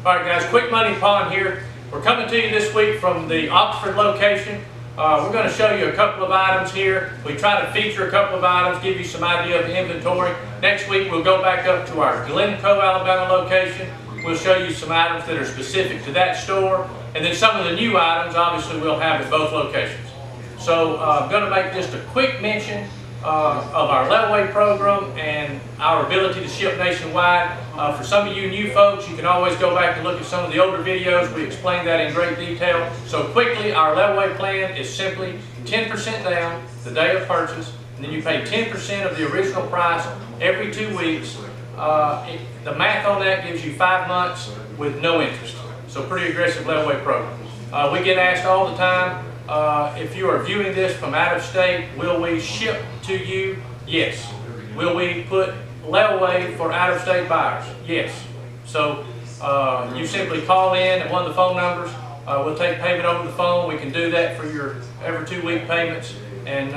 Alright guys, Quick Money Pawn here. We're coming to you this week from the Oxford location. We're going to show you a couple of items here. We try to feature a couple of items, give you some idea of inventory. Next week we'll go back up to our Glencoe, Alabama location. We'll show you some items that are specific to that store. And then some of the new items, obviously, we'll have at both locations. So I'm going to make just a quick mention of our layaway program and our ability to ship nationwide. For some of you new folks, you can always go back and look at some of the older videos. We explain that in great detail. So quickly, our layaway plan is simply 10% down the day of purchase, and then you pay 10% of the original price every 2 weeks. The math on that gives you 5 months with no interest. So pretty aggressive layaway program. We get asked all the time, if you are viewing this from out of state, will we ship to you? Yes. Will we put layaway for out of state buyers? Yes. So you simply call in at one of the phone numbers. We'll take payment over the phone. We can do that for your every 2 week payments, and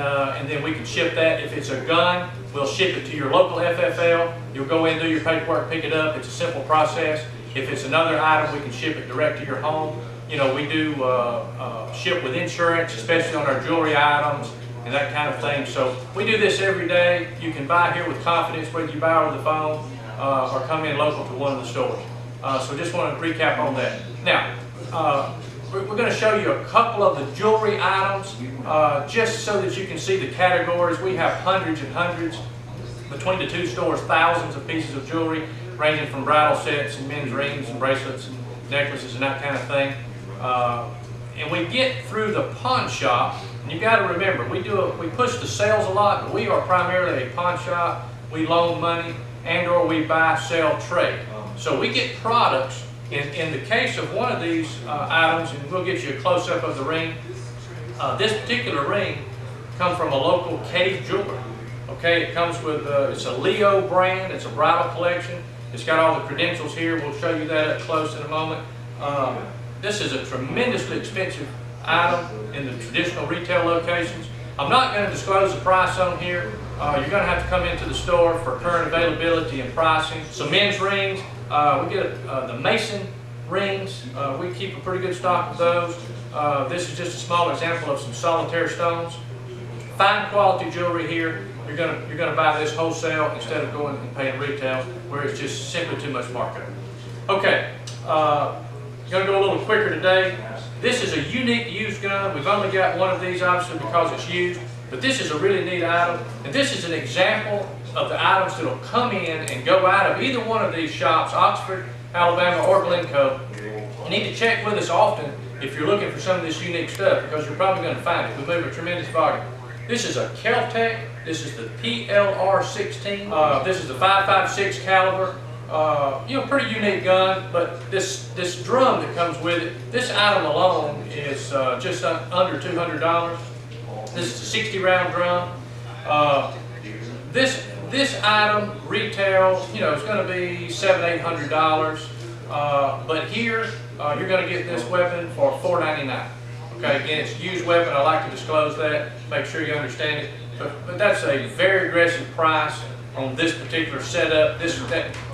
then we can ship that. If it's a gun, we'll ship it to your local FFL. You'll go in, do your paperwork, pick it up. It's a simple process. If it's another item, we can ship it direct to your home. You know, we do ship with insurance, especially on our jewelry items and that kind of thing. So we do this every day. You can buy here with confidence, whether you buy over the phone or come in local to one of the stores. So just wanted to recap on that. Now, we're going to show you a couple of the jewelry items just so that you can see the categories. We have hundreds and hundreds between the two stores, thousands of pieces of jewelry, ranging from bridal sets and men's rings and bracelets and necklaces and that kind of thing. And we get through the pawn shop, and you've got to remember, we push the sales a lot, but we are primarily a pawn shop. We loan money and or we buy, sell, trade. So we get products. In the case of one of these items, and we'll get you a close-up of the ring, this particular ring comes from a local Cave jeweler. Okay, it comes with, it's a Leo brand, it's a bridal collection. It's got all the credentials here. We'll show you that up close in a moment. This is a tremendously expensive item in the traditional retail locations. I'm not going to disclose the price on here. You're going to have to come into the store for current availability and pricing. Some men's rings. We get the Mason rings. We keep a pretty good stock of those. This is just a small example of some solitaire stones. Fine quality jewelry here. You're gonna buy this wholesale instead of going and paying retail, where it's just simply too much markup. Okay, gonna go a little quicker today. This is a unique used gun. We've only got one of these, obviously, because it's used, but this is a really neat item, and this is an example of the items that will come in and go out of either one of these shops, Oxford, Alabama, or Glencoe. You need to check with us often if you're looking for some of this unique stuff, because you're probably going to find it. We move a tremendous volume. This is a Kel-Tec. This is the PLR-16. This is the 5.56 caliber. You know, pretty unique gun, but this drum that comes with it, this item alone is just under $200. This is a 60 round drum. This item retail, you know, it's going to be $700–800. But here you're going to get this weapon for $499. Okay, again, it's a used weapon. I like to disclose that, make sure you understand it. But that's a very aggressive price on this particular setup.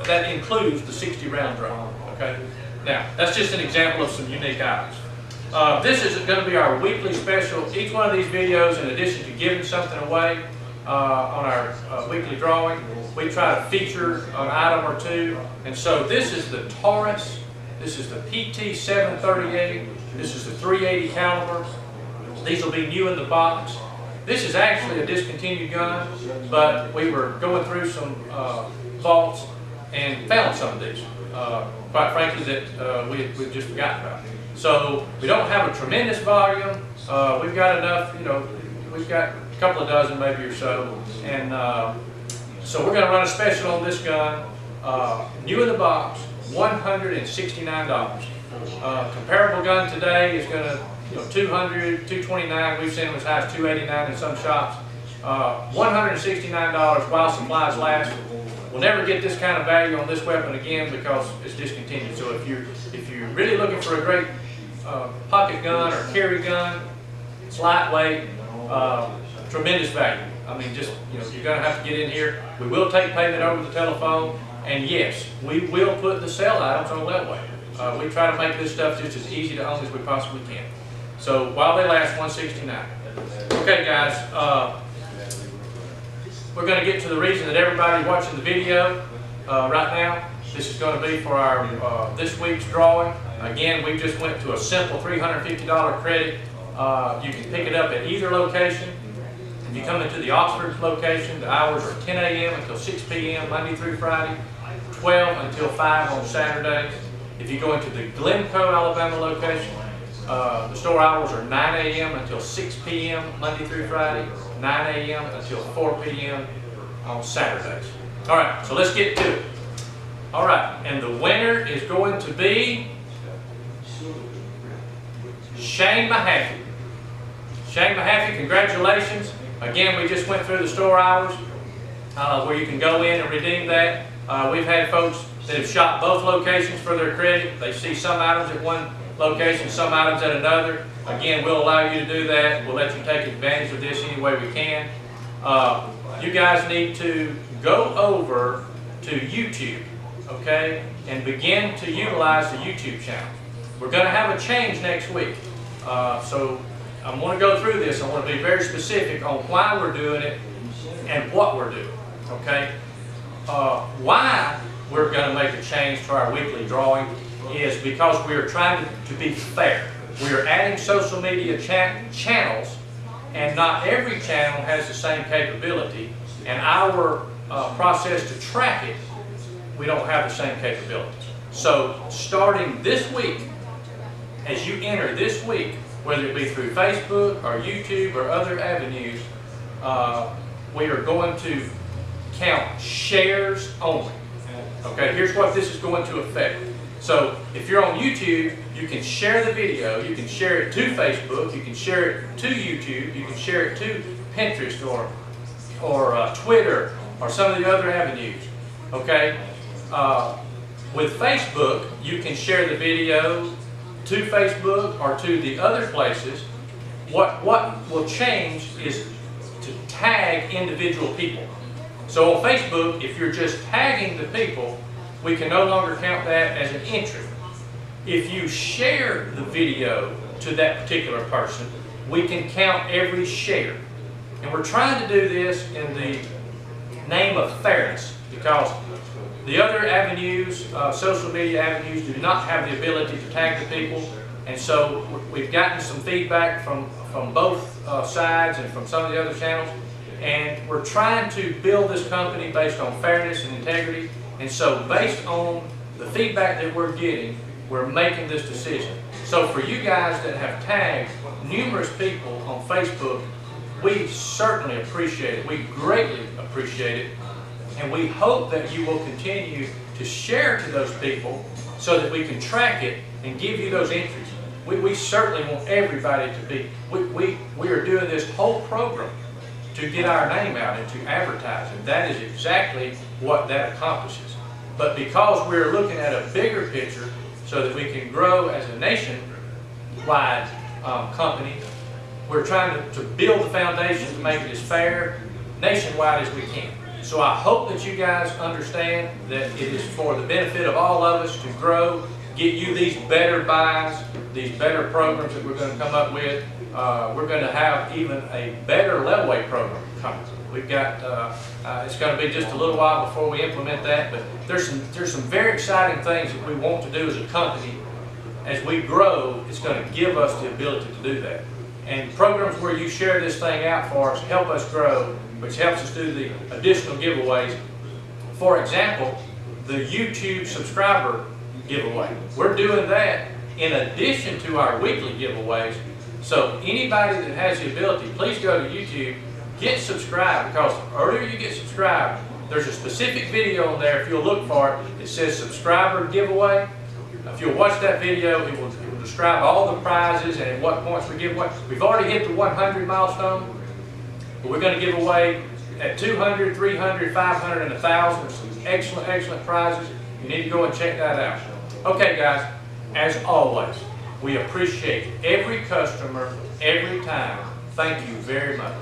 That includes the 60 round drum. Okay, now that's just an example of some unique items. This is going to be our weekly special. Each one of these videos, in addition to giving something away on our weekly drawing, we try to feature an item or two. And so this is the Taurus. This is the PT-738. This is the .380 caliber. These will be new in the box. This is actually a discontinued gun, but we were going through some vaults and found some of these, quite frankly, that we've just forgotten about. So we don't have a tremendous volume. We've got enough, you know, we've got a couple of dozen maybe or so. And so we're going to run a special on this gun, new in the box, $169. Comparable gun today is going to, you know, $200, $229. We've seen them as high as $289 in some shops. $169 while supplies last. We'll never get this kind of value on this weapon again because it's discontinued. So if you're really looking for a great pocket gun or carry gun, it's lightweight, tremendous value. I mean, just, you know, you're going to have to get in here. We will take payment over the telephone, and yes, we will put the sale items on layaway. We try to make this stuff just as easy to own as we possibly can. So while they last, $169. Okay, guys, we're going to get to the reason that everybody's watching the video right now. This is going to be for our this week's drawing. Again, we just went to a simple $350 credit. You can pick it up at either location. If you come into the Oxford location, the hours are 10 a.m. until 6 p.m. Monday through Friday, 12 until 5 on Saturdays. If you go into the Glencoe, Alabama location, the store hours are 9 a.m. until 6 p.m. Monday through Friday, 9 a.m. until 4 p.m. on Saturdays. All right, so let's get to it. All right, and the winner is going to be Shane Mahaffey. Shane Mahaffey, congratulations. Again, we just went through the store hours where you can go in and redeem that. We've had folks that have shopped both locations for their credit. They see some items at one location, some items at another. Again, we'll allow you to do that. We'll let you take advantage of this any way we can. You guys need to go over to YouTube, okay, and begin to utilize the YouTube channel. We're going to have a change next week. So I want to go through this. I want to be very specific on why we're doing it and what we're doing, okay? Why we're going to make a change to our weekly drawing is because we are trying to be fair. We are adding social media channels, and not every channel has the same capability, and our process to track it, we don't have the same capabilities. So starting this week, as you enter this week, whether it be through Facebook or YouTube or other avenues, we are going to count shares only. Okay, here's what this is going to affect. So if you're on YouTube, you can share the video, you can share it to Facebook, you can share it to YouTube, you can share it to Pinterest or Twitter or some of the other avenues. Okay, with Facebook, you can share the video to Facebook or to the other places. What will change is to tag individual people. So on Facebook, if you're just tagging the people, we can no longer count that as an entry. If you share the video to that particular person, we can count every share. And we're trying to do this in the name of fairness, because the other avenues, social media avenues, do not have the ability to tag the people. And so we've gotten some feedback from both sides and from some of the other channels. And we're trying to build this company based on fairness and integrity. And so based on the feedback that we're getting, we're making this decision. So for you guys that have tagged numerous people on Facebook, we certainly appreciate it. We greatly appreciate it. And we hope that you will continue to share to those people so that we can track it and give you those entries. We certainly want everybody to be, we are doing this whole program to get our name out and to advertise, and that is exactly what that accomplishes. But because we're looking at a bigger picture so that we can grow as a nationwide company, we're trying to build the foundation to make it as fair nationwide as we can. So I hope that you guys understand that it is for the benefit of all of us to grow, get you these better buys, these better programs that we're going to come up with. We're going to have even a better level-weight program coming. We've got, it's going to be just a little while before we implement that, but there's some very exciting things that we want to do as a company. As we grow, it's going to give us the ability to do that. And programs where you share this thing out for us help us grow, which helps us do the additional giveaways. For example, the YouTube subscriber giveaway. We're doing that in addition to our weekly giveaways. So anybody that has the ability, please go to YouTube, get subscribed, because the earlier you get subscribed, there's a specific video on there, if you'll look for it, it says subscriber giveaway. If you'll watch that video, it will describe all the prizes and at what points we give away. We've already hit the 100 milestone, but we're going to give away at 200, 300, 500, and 1,000. There's some excellent, excellent prizes. You need to go and check that out. Okay, guys, as always, we appreciate every customer, every time. Thank you very much.